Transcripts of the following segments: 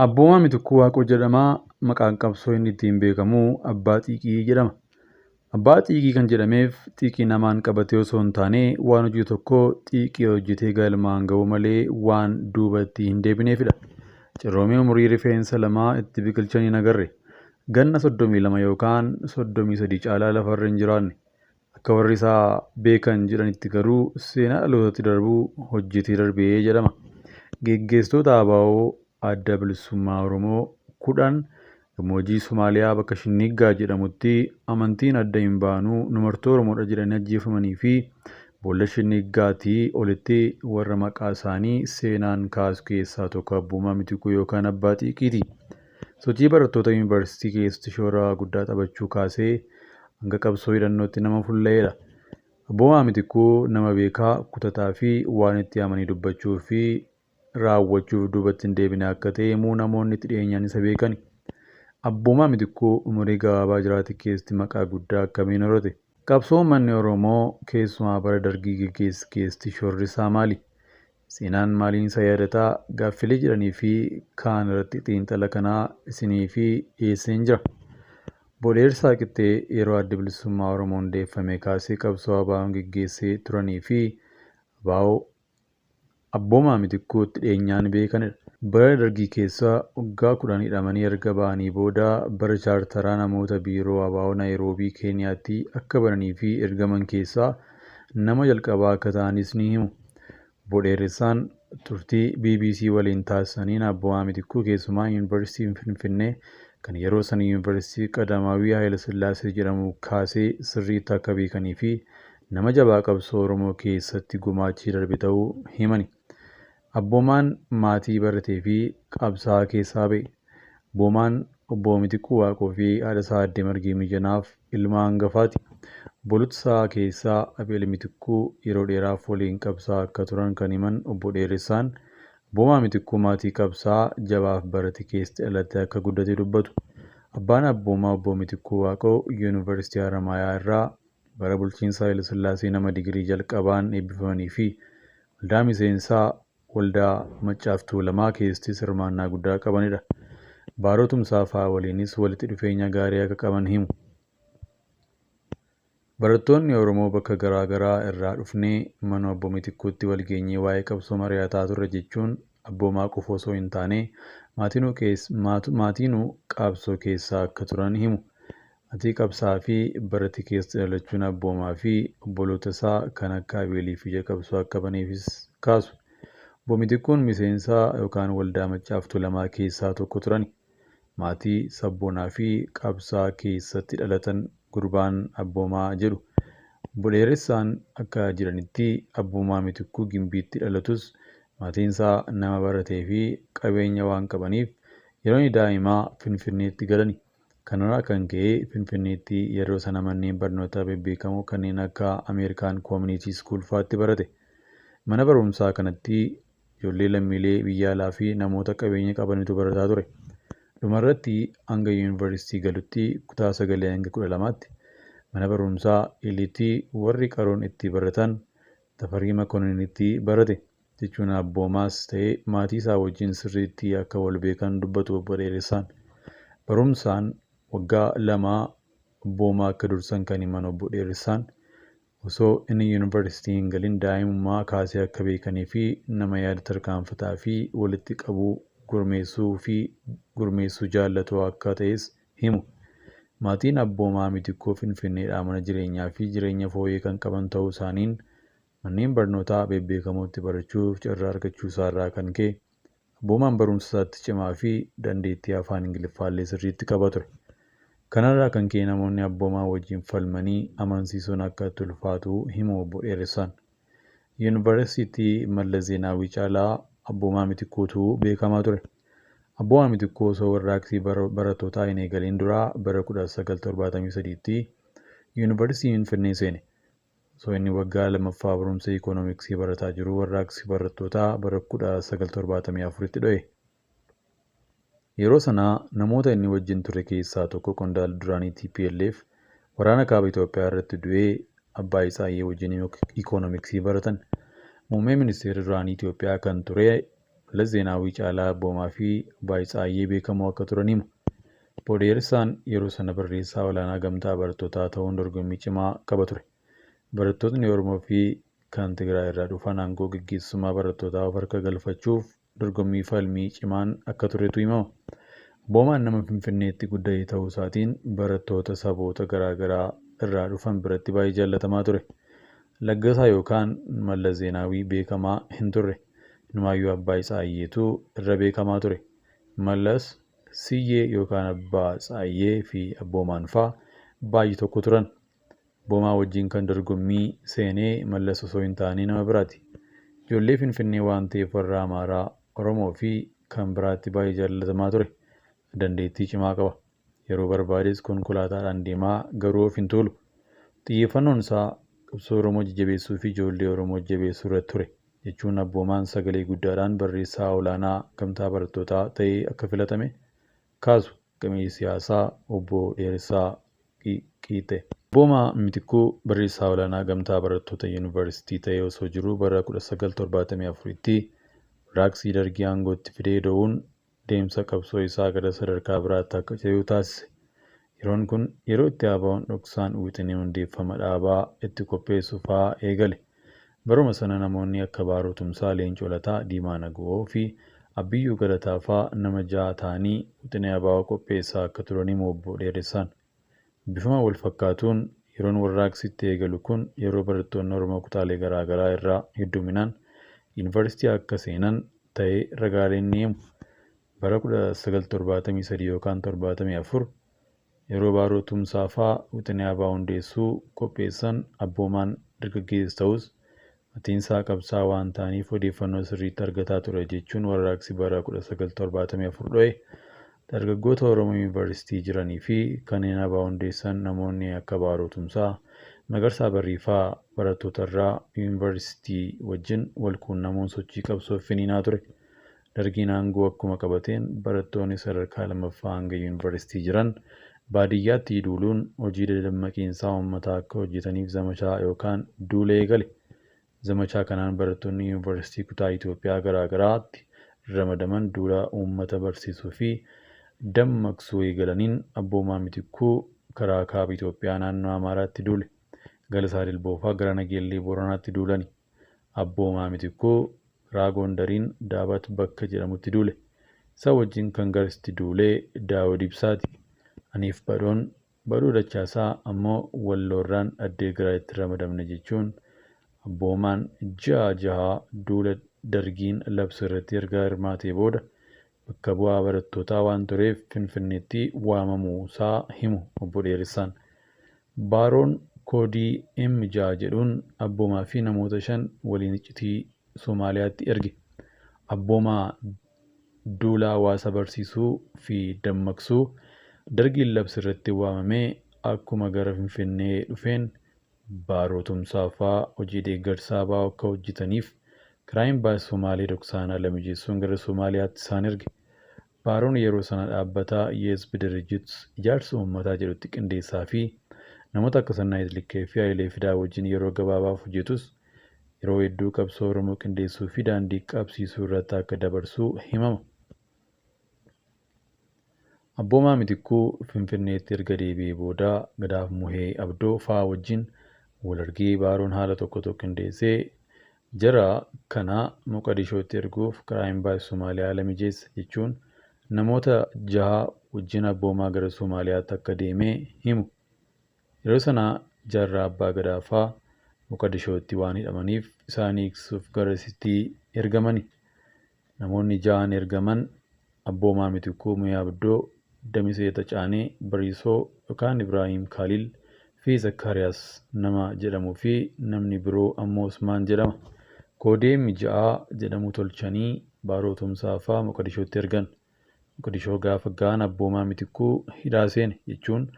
Abboomaa Mitikkuu Waaqoo jedhamaa maqaan qabsoo inni ittiin beekamu Abbaa Xiiqii jedhama. Abbaa Xiiqii kan jedhameef xiiqii namaan qabatee osoo hin taane waan hojii tokko xiiqii hojjetee galmaan ga'uu malee waan duubatti hin deebineefidha. Cirroomee umurii rifeensa lamaa itti biqilchan hin agarre. Ganna 32 yookaan 33 caalaa lafarra hin jiraanne. Akka warri isaa beekan jedhanitti garuu seenaa dhalootatti darbuu hojjetee darbee jedhama. Geggeessitoota ABO adda bilisummaa Oromoo 10 gammoojjii Somaaliyaa bakka Shinnigaa jedhamutti amantiin adda hin baanuu numartuu Oromoodha jedhanii ajjeefamanii fi boolla Shinnigaatii olitti warra maqaa isaanii seenaan kaasu keessaa tokko Abboomaa Mitikkuu yookaan Abbaa Xiiqiiti. Sochii barattoota yuunivarsiitii keessatti shoora guddaa taphachuu kaasee hanga qabsoo hidhannootti nama fulla'eedha. Abboomaa Mitikkuu nama beekaa, kutataa fi waan itti amanii dubbachuu fi raawwachuuf duubatti hin deebine akka ta'e himuu namoonni itti dhiyeenyaan isa beekani. Abboomaa Mitikkuu umurii gabaabaa jiraate keessatti maqaa guddaa akkamiin horate? Qabsoo uummanni Oromoo keessumaa bara Dargii gaggeesse keessatti shoorri isaa maali? Seenaan maaliin isa yaadataa? Gaaffilee jedhanii fi kaan irratti xiinxala kanaa isinii fi dhiyeesseen jira. Booddeersaa qixxee yeroo adda bilisummaa Oromoo hundeeffame kaasee qabsoo ABO'n gaggeessee turanii fi ABO Abboomaa Mitikkuutti dhiyeenyaan beekanidha. Bara Dargii keessa waggaa 10 hidhamanii erga ba'anii booda bara chaartaraa namoota biiroo ABO Naayiroobii Keeniyaatti akka bananii fi ergaman keessaa nama jalqabaa akka ta'anis ni himu. Booddeeressaan turtii BBC waliin taasisaniin Abboomaa Mitikkuu keessumaa Yuunivarsiitiin Finfinnee kan yeroo sana Yuunivarsiitii Qadaamaawii Haayile Sillaasee jedhamu kaasee sirriitti akka beekanii fi nama jabaa qabsoo Oromoo keessatti gumaachii darbe ta'uu himani. Abboomaan maatii baratee fi qabsaa'aa keessaa ba'e. Abboomaan obbo Mitikkuu Waaqoo fi haadha isaa aadde Margee Miijanaaf ilma hangafaati. Obboloota isaa keessaa Abeel Mitikkuu yeroo dheeraaf waliin qabsaa'aa akka turan kan himan obbo Dheeressaan Abboomaa Mitikkuu maatii qabsaa'aa jabaaf barate keessatti dhalatee akka guddate dubbatu. Abbaan Abboomaa obbo Mitikkuu Waaqoo Yuunivarsiitii Haramayaa irraa bara bulchiinsa Haayile Sillaasee nama digirii jalqabaan eebbifamanii fi waldaa miseensaa waldaa Maccaaf Tuulamaa keessatti hirmaannaa guddaa qabanidha. Baarotumsaa fa'aa waliinis walitti dhufeenya gaarii akka qaban himu. Barattoonni Oromoo bakka garaa garaa irraa dhufnee mana obbo Mitikkuutti walgeenyee waa'ee qabsoo mari'ataa turre jechuun Abboomaa qofa osoo hin taane maatiinuu qabsoo keessa akka turan himu. Maatii qabsaa fi barate keessa dhalachuun Abboomaa fi obboloota isaa kan akka Abeelii fi ija qabsoo akka baneefis kaasu. Obbo Mitikkuun miseensa yookaan waldaa Maccaaf Tuulamaa keessaa tokko turani. Maatii sabboonaa fi qabsaa keessatti dhalatan gurbaan Abboomaa jedhu. Obbo Dheeressaan akka jedhanitti Abboomaa Mitikkuu Gimbiitti dhalatus maatiin isaa nama baratee fi qabeenya waan qabaniif yeroo daa'imaa Finfinneetti galani. Kanarraa kan ka'e Finfinneetti yeroo sana manneen barnootaa bebbeekamoo kanneen akka Ameerikaan Koomunitii Skuul fa'aatti barate. Mana barumsaa kanatti ijoollee lammiilee biyya alaa fi namoota qabeenya qabanitu barataa ture. Dhumarratti hanga yuunivarsiitii galutti kutaa 9 hanga 12tti mana barumsaa Iliitii warri qaroon itti baratan Tafarii Makoninitti barate. Jechuun Abboomaas ta'ee maatii isaa wajjin sirriitti akka wal beekan dubbatu obbo Dheeressaan. Barumsaan waggaa 2 Abboomaa akka dursan kan himan obbo Dheeressaan osoo inni yuunivarsiitii hin galin daa'imummaa kaasee akka beekanii fi nama yaada tarkaanfataa fi walitti qabuu gurmeessuu jaallatu akka ta'es himu. Maatiin Abboomaa Mitikkuu Finfinneedhaa mana jireenyaa fi jireenya fooyyee kan qaban ta'uu isaaniin manneen barnootaa bebbeekamootti barachuuf carraa argachuu isaarraa kan ka'e Abboomaan barumsa isaatti cimaa fi dandeettii afaan Ingiliffaallee sirriitti qaba ture. Kanarraa kan ka'e namoonni Abboomaa wajjin falmanii amansiisuun akka itti ulfaatu himu obbo Dheeressaan. Yuunivarsiitii Mallas Zeenaawii caalaa Abboomaa Mitikkuutu beekamaa ture. Abboomaa Mitikkuu osoo warraaqsii barattootaa hin eegaliin duraa bara 1973tti Yuunivarsiitii Finfinnee seene. Osoo inni waggaa 2ffaa barumsa Ikoonomiksii barataa jiru warraaqsi barattootaa bara 1974tti dho'e. Yeroo sanaa namoota inni wajjin ture keessaa tokko qondaalli duraanii TPLF waraana kaaba Itoophiyaa irratti du'ee abbaa Isaayyee wajjin Ikoonomiksii baratan. Muummee ministeera duraanii Itoophiyaa kan ture Mallas Zeenaawwii caalaa Abboomaa fi Baay'isaayyee beekamoo akka turan himu. Obbo Dheeressaan yeroo sana barreessaa olaanaa gamtaa barattootaa ta'uun dorgommii cimaa qaba ture. Barattootni Oromoo fi kan Tigraay irraa dhufan aangoo gaggeessummaa barattootaa of harka galfachuuf dorgommii falmii cimaan akka turetu himama. Abboomaan nama Finfinneetti guddate ta'uu isaatiin barattoota saboota garaa garaa irraa dhufan biratti baay'ee jaallatamaa ture. Laggasaa yookaan Mallas Zeenaawwii beekamaa hin turre. Inumaayyuu Abbaa Isaayyeetu irra beekamaa ture. Mallas Siyyee yookaan Abbaa Isaayyee fi Abboomaan fa'aa baay'ee tokko turan. Abboomaa wajjin kan dorgommii seenee Mallas osoo hin taane nama biraati. Ijoollee Finfinnee waan ta'eef warra Amaaraa, Oromoo fi kan biraatti baay'ee jaallatamaa ture. Dandeettii cimaa qaba. Yeroo barbaades konkolaataadhaan deemaa garuu of hin tuulu. Xiyyeeffannoon isaa qabsoo Oromoo jajjabeessuu fi ijoollee Oromoo jajjabeessuu irratti ture. Jechuun Abboomaan sagalee guddaadhaan barreessaa olaanaa gamtaa barattootaa ta'ee akka filatame kaasu gameessi siyaasaa Obbo Dheeressaa Qiixxee. Abboomaa Mitikkuu barreessaa olaanaa gamtaa barattoota yuunivarsiitii ta'ee osoo jiruu bara 1974tti warraaqsi Dargii aangootti fidee da'uun deemsa qabsoo isaa gara sadarkaa biraatti akka ce'u taasise. Yeroon kun yeroo itti ABO'n dhoksaan wixinee hundeeffama dhaabaa itti qopheessu fa'aa eegale. Baruma sana namoonni akka Baaroo Tumsaa, Leencoo Lataa, Diimaa Naga'oo fi Abbiyyuu Galataa fa'aa nama 6 ta'anii wixinee ABO qopheessaa akka turan himu Obbo Dheeressaan. Bifuma wal fakkaatuun yeroon warraaqsitti eegalu kun yeroo barattoonni Oromoo kutaalee garaa garaa irraa hedduminaan yuunivarsiitii akka seenan ta'ee ragaaleen ni himu. Bara 1973 yookaan 74 yeroo Baaroo Tumsaa fa'aa wixinee ABO hundeessuu qopheessan Abboomaan dargaggeessa ta'us matiinsaa qabsaa waan ta'aniif odeeffannoo sirriitti argataa ture jechuun warraaqsi bara 1974 dho'e. Dargaggoota Oromoo yuunivarsiitii jiranii fi kanneen ABO hundeessan namoonni akka Baaroo Tumsaa, Magarsaa Barriifaa barattoota irraa yuunivarsiitii wajjin wal quunnamuun sochii qabsoof finiinaa ture. Dargiin aangoo akkuma qabateen barattoonni sadarkaa lammaffaa hanga yuunivarsiitii jiran baadiyyaatti duuluun hojii dadammaqiinsaa uummataa akka hojjetaniif zamachaa yookaan duula eegale. Zamachaa kanaan barattoonni yuunivarsiitii kutaa Itoophiyaa garaa garaatti ramadaman duula uummata barsiisuu fi dammaqsuu eegalaniin Abboomaa Mitikkuu karaa kaaba Itoophiyaa naannoo Amaaraatti duule. Galasaa Dilboofaa gara Nageellee Booranaatti duulani. Abboomaa Mitikkuu karaa Gondariin Daabat bakka jedhamutti duule. Isa wajjin kan garasitti duulee Daawud Ibsaati. Aniif Badoo Dachaasaa ammoo Walloorraan Addee Giraayitti ramadamne jechuun Abboomaan 6 duula Dargiin labsu irratti erga hirmaatee booda bakka bu'aa barattootaa waan tureef Finfinneetti waamamuu isaa himu Obbo Dheeressaan. Baaroon koodii M6 jedhuun Abboomaa fi namoota 5 waliin iccitii Somaaliyaatti erge. Abboomaa duula hawaasa barsiisuu fi dammaqsuu Dargiin labsu irratti waamamee akkuma gara Finfinnee dhufeen Baaroo Tumsaa fa'aa hojii deeggarsaa ABO akka hojjetaniif karaa imbaasii Somaalee dhoksaan haala mijeessuun gara Somaaliyaatti isaan erge. Baaroon yeroo sana dhaabbataa Yeesbi Dirjit ijaarsa uummataa jedhutti qindeessaa fi namoota akka Sannaayit Likkee fi Hayilee Fidaa wajjin yeroo gabaabaaf hojjetus yeroo hedduu qabsoo Oromoo qindeessuu fi daandii qabsiisuu irratti akka dabarsuu himama. Abboomaa Mitikkuu Finfinneetti erga deebi'ee booda Gadaaf Muhee Abdoo fa'aa wajjin wal argee Baaroon haala tokko qindeessee jara kana Moqodishootti erguuf karaa imbaasii Somaaliyaa haala mijeessa jechuun namoota 6 wajjin Abboomaa gara Somaaliyaatti akka deemee himu. Yeroo sana jarraa Abbaa Gadaa fa'aa Moqodishootti waan hidhamaniif isaan hiiksuuf garasitti ergamani. Namoonni 6 ergaman Abboomaa Mitikkuu Muhee Abdoo, Damisee Tacaanee, Bariisoo yookaan Ibraahim Khalil fi Zakkaariyaas nama jedhamuu fi namni biroo ammoo Usmaan jedhama. Koodii M6 jedhamu tolchanii Baaroo Tumsaa fa'aa Moqodishootti ergan. Moqodishoo gaafa ga'an Abboomaa Mitikkuu hidhaa seene jechuun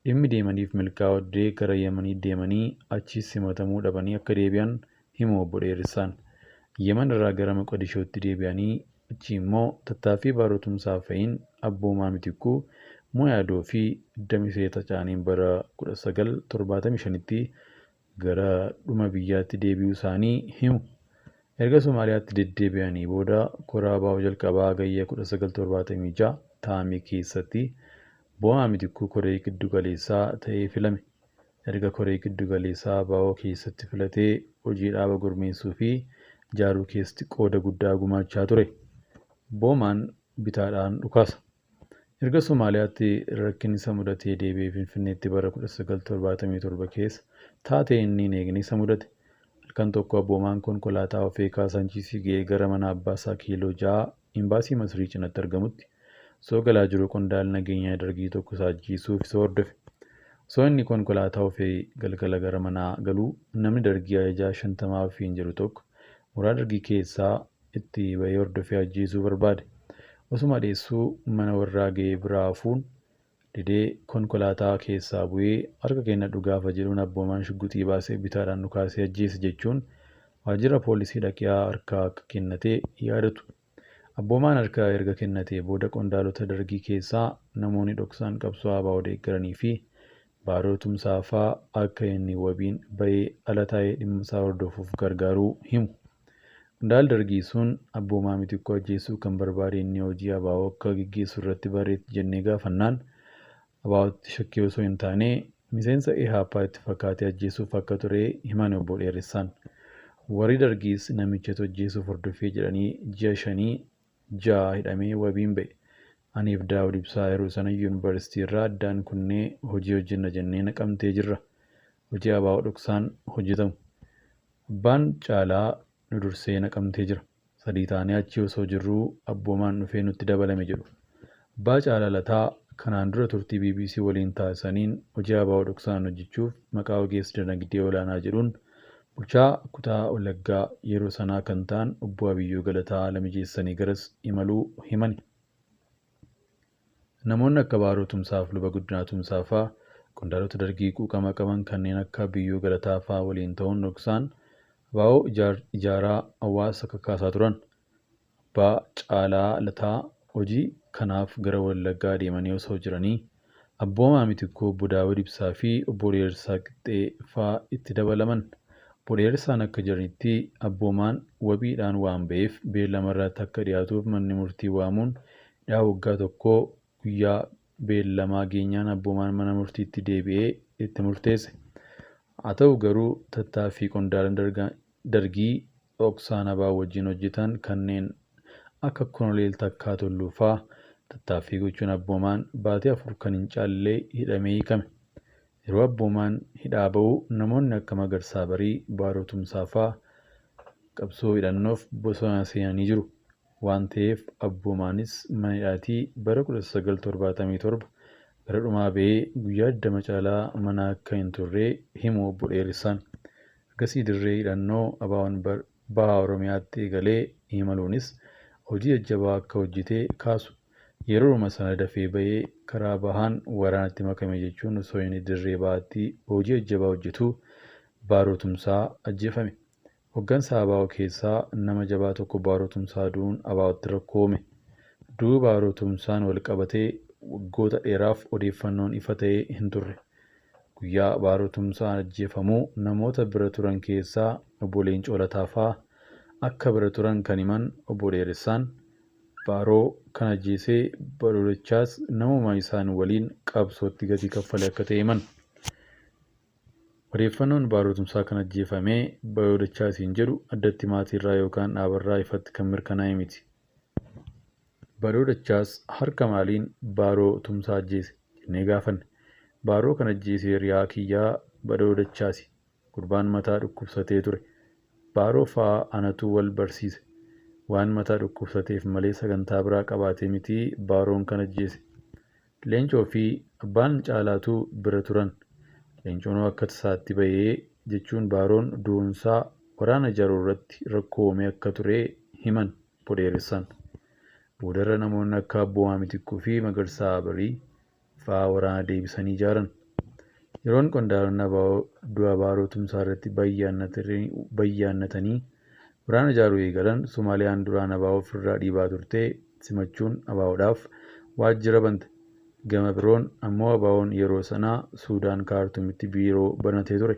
dhimmi deemaniif milkaa'uu gara Yemanii deemanii achi simatamuu dhabanii akka deebi'an himu Obbo Dheeressaan. Yemen irraa gara Moqodishootti deebi'anii achi immoo tattaaffii Baaroo Tumsaa fa'iin Abboomaa Mitikkuu Muhee Abdoo fi Damisee Tacaaneen bara 1975tti gara dhuma biyyaatti deebi'uu isaanii himu. Erga Somaaliyaatti deddeebi'anii booda koraa baa'uu jalqabaa gayya 1976 taa'ame keessatti Bo'aa Mitikkuu koree giddu galeessaa ta'ee filame. Erga koree giddu galeessaa baa'oo keessatti filatee hojii dhaaba gurmeessuu fi ijaaruu keessatti qooda guddaa gumaachaa ture. Boomaan bitaadhaan dhukaasa. Erga Somaaliyaatti rakkinni isa mudatee deebi'ee Finfinneetti bara 1977 keessa taatee inni hin eegne isa mudate. Halkan tokko Abboomaan konkolaataa of eegaa Sanchiisii ga'ee gara mana Abbaasaa kiiloo 6 imbaasii Masrii cinaatti argamutti osoo galaa jiru qondaalli nageenyaa dargii tokko isa ajjeesuuf isa hordofe. Osoo inni konkolaataa ofii galgala gara manaa galuu namni dargii ajajaa 50 ofiin jedhu tokko mooraa dargii keessaa itti bahee hordofee ajjeesuu barbaade. Osuma dheessuu mana warraa ga'ee biraa hafuun didee konkolaataa keessaa bu'ee harka kennadhu gaafa jedhuun Abboomaan shugguxii baasee bitaadhaan dhukaasee ajjeese jechuun waajjira poolisii dhaqee harka akka kennatee yaadatu. Abboomaan harka erga kennatee booda qondaalota dargii keessaa namoonni dhoksaan qabsoo ABO deeggaranii fi baaroo tumsaa fa'aa akka inni wabiin bahee ala taa'ee dhimma isaa hordofuuf gargaaruu himu. Qondaalli dargii sun Abboomaa Mitikkuu ajjeesuu kan barbaade inni hojii ABO akka gaggeessu irratti bareetti jennee gaafannaan ABO'tti shakkii osoo hin taane miseensa EHAPaa itti fakkaatee ajjeesuuf akka ture himan obbo Dheeressaan. Warri dargiis namichatu ajjeesuuf hordofee jedhanii ji'a 5 hidhamee wabiin ba'e. Aniif Daawud Ibsaa yeroo sana yuunivarsiitii irraa addaan kunnee hojii hojjenna jennee naqamtee jirra. Hojii ABO dhoksaan hojjetamu. Abbaan Caalaa nu dursee naqamtee jira. 3 taanee achi osoo jirruu Abboomaan dhufee nutti dabalame jedhu. Abbaa Caalaa Lataa kanaan dura turtii BBC waliin taasisaniin hojii ABO dhoksaan hojjechuuf maqaa ogeessa dinagdee olaanaa jedhuun bulchaa kutaa Wallaggaa yeroo sanaa kan ta'an obbo Abiyyuu Galataa haala mijeessanii garas imaluu himani. Namoonni akka Baaroo Tumsaaf Luba Guddinaa Tumsaa fa'aa qondaalota dargii quuqama qaban kanneen akka Abiyyuu Galataa fa'aa waliin ta'uun dhoksaan ABO ijaaraa hawaasa kakaasaa turan. Abbaa Caalaa Lataa hojii kanaaf gara Wallaggaa deemanii osoo jiranii Abboomaa Mitikkuu obbo Daawud Ibsaa fi obbo Dheeressaa Qixxee fa'aa itti dabalaman. Obbo Dheeressaan akka jiranitti Abboomaan wabiidhaan waan ba'eef beellama irratti akka dhiyaatuuf manni murtii waamuun hidhaa waggaa tokkoo guyyaa beellamaa geenyaan Abboomaan mana murtiitti deebi'ee itti murteesse. Haa ta'u garuu tattaaffii qondaalaan dargii dhoksaan ABO wajjin hojjetan kanneen akka Koloneel Takkaa Tulluu fa'aa tattaaffii gochuun Abboomaan baatii 4 kan hin caallee hidhamee hiikame. Yeroo Abboomaan hidhaa ba'u namoonni akka Magarsaa Barii, Baaroo Tumsaa fa'aa qabsoo hidhannoof bosona seenanii jiru. Waan ta'eef Abboomaanis mana hidhaatii bara 1977 gara dhumaa ba'ee guyyaa 20 caalaa mana akka hin turre himu obbo Dheeressaan. Ergasii dirree hidhannoo ABO'n baha Oromiyaatti eegalee imaluunis hojii jajjabaa akka hojjetee kaasu. Yeroo sana dafee ba'ee karaa bahaan waraanatti makame jechuun osoo inni dirree bahaatti hojii jajjabaa hojjetu Baaroo Tumsaa ajjeefame. Hoggansa ABO keessaa nama jabaa tokko Baaroo Tumsaa du'uun ABO'tti rakkoo uume. Du'a Baaroo Tumsaan wal qabatee waggoota dheeraaf odeeffannoon ifa ta'ee hin turre. Guyyaa Baaroo Tumsaan ajjeefamuu namoota bira turan keessaa obbo Leencoo Lataa fa'aa akka bira turan kan himan obbo Dheeressaan Baaroo kan ajjeesee Badoodachaas namuma isaan waliin qabsootti gatii kaffalee akka ta'e himan. Odeeffannoon Baaroo Tumsaa kan ajjeefamee Badoodachaasiin jedhu addatti maatiirraa yookaan dhaabarraa ifatti kan mirkanaa'e miti. Badoodachaas harka maaliin Baaroo Tumsaa ajjeese jennee gaafanne. Baaroo kan ajjeesee hiriyaa kiyyaa Badoodachaasi. Gurbaan mataa dhukkubsatee ture. Baaroo fa'aa anatu wal barsiise. Waan mataa dhukkubsateef malee sagantaa biraa qabaatee miti Baaroon kan ajjeese. Leencoo fi abbaan Caalaatu bira turan. Leencoon akka tasaatti bahee jechuun Baaroon du'uunsaa waraana ijaaruu irratti rakkoo uume akka ture himan obbo Dheeressaan. Boodarra namoonni akka Abboomaa Mitikkuu fi Magarsaa Barii fa'aa waraana deebisanii ijaaran. Yeroon qondaalonni ABO du'a Baaroo Tumsaa irratti bayyaannatanii waraana ijaaruu eegalan Somaaliyaan duraan ABO ofirraa dhiibaa turte simachuun ABO'dhaaf waajjira bante. Gama biroon ammoo ABO'n yeroo sanaa Suudaan Kaartuumitti biiroo banatee ture.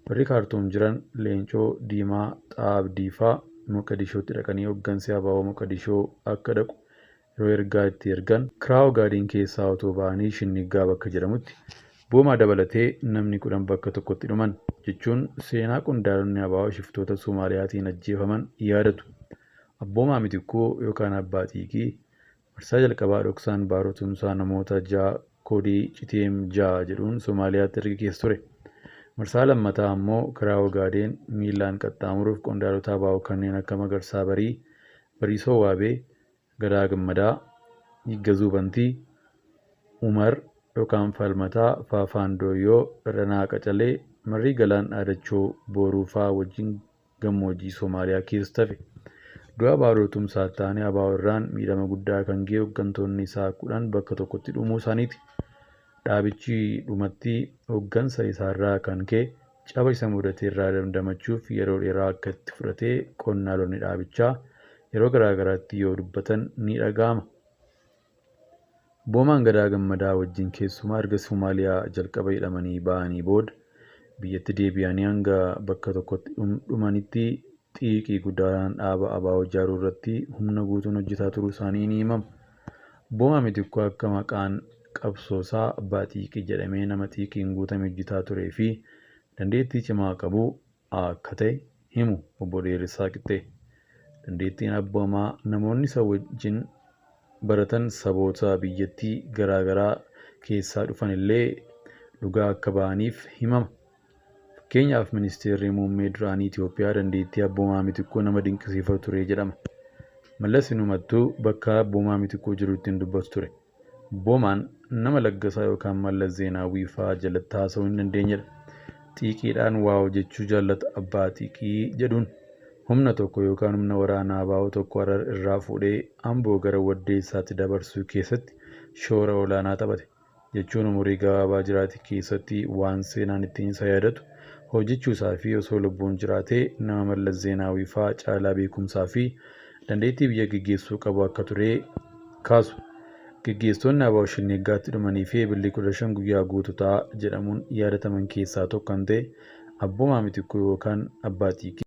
Warri Kaartuum jiran Leencoo Diimaa Xaabdii fa'aa Moqodishootti dhaqanii hooggansi ABO Moqodishoo akka dhaqu yeroo ergaa itti ergan kiraa Ogaadeen keessaa otoo ba'anii Shinnigaa bakka jedhamutti Boomaa dabalatee namni 10 bakka tokkotti dhuman jechuun seenaa qondaalonni ABO shiftoota Soomaaliyaatiin ajjeefaman yaadatu. Abboomaa Mitikkuu yookaan Abbaa Xiiqii marsaa jalqabaa dhoksaan baarotumsaa namoota 6 koodii Citeem 6 jedhuun Soomaaliyaatti erga keessa ture. Marsaa lammataa ammoo kiraa Ogaadeen miilaan qaxxaamuruuf qondaalota ABO kanneen akka Magarsaa Barii, Bariisoo Waabee, Gadaa Gammadaa, Higgazuu Bantii, Umar yookaan Falmataa, Faafaan Dooyyoo, Irranaa Qacalee, Marrii Galaan Dhaadachoo Booruu fa'aa wajjin gammoojjii Soomaaliyaa keessa tafe. Du'a baarotumsaa taanee ABO irraan miidhama guddaa kan ga'e hooggantoonni isaa 10 bakka tokkotti dhumuu isaaniiti. Dhaabichi dhumatti hooggansa isaarraa kan ka'e caba isa mudate irraa dandamachuuf yeroo dheeraa akka itti fudhate qondaalonni dhaabichaa yeroo garaagaraatti yoo dubbatan ni dhaga'ama. Boomaan Gadaa Gammadaa wajjin keessumaa erga Soomaaliyaa jalqaba hidhamanii ba'anii booda biyyatti deebi'anii hanga bakka tokkotti dhumanitti xiiqii guddaan dhaaba ABO ijaaruu irratti humna guutuun hojjetaa turuu isaanii ni himama. Boomaa Mitikkuu akka maqaan qabsoosaa Abbaa Xiiqii jedhamee nama xiiqiin guutame hojjetaa turee fi dandeettii cimaa qabu akka ta'e himu obbo Dheeressaa Qixxee. Dandeettiin abboomaa namoonni isa wajjin baratan saboota biyyattii garaagaraa keessaa dhufan illee dhugaa akka ba'aniif himama. Fakkeenyaaf ministeerri muummee duraanii Itoophiyaa dandeettii abboomaa Mitikkuu nama dinqisiifatu ture jedhama. Mallas inumattuu bakka abboomaa Mitikkuu jirutti hin dubbatu ture. Abboomaan nama Laggasaa yookaan Mallas Zeenaawii fa'aa jalatti haasa'uu hin dandeenyedha. Xiiqiidhaan waa hojjechuu jaallata Abbaa Xiiqii jedhuun humna tokko yookaan humna waraanaa ABO tokko Harar irraa fuudhee Amboo gara Waddeessaatti dabarsuu keessatti shoora olaanaa taphate. Jechuun umurii gabaabaa jiraate keessatti waan seenaan ittiin isa yaadatu hojjechuusaa fi osoo lubbuun jiraatee nama Mallas Zeenaawii fa'aa caalaa beekumsaa fi dandeettii biyya gaggeessuu qabu akka ture kaasu. Gaggeessitoonni ABO Shinnigaatti dhumanii fi eebilli 15 guyyaa guututaa jedhamuun yaadataman keessaa tokko kan ta'e Abboomaa Mitikkuu yookaan Abbaa Xiiqii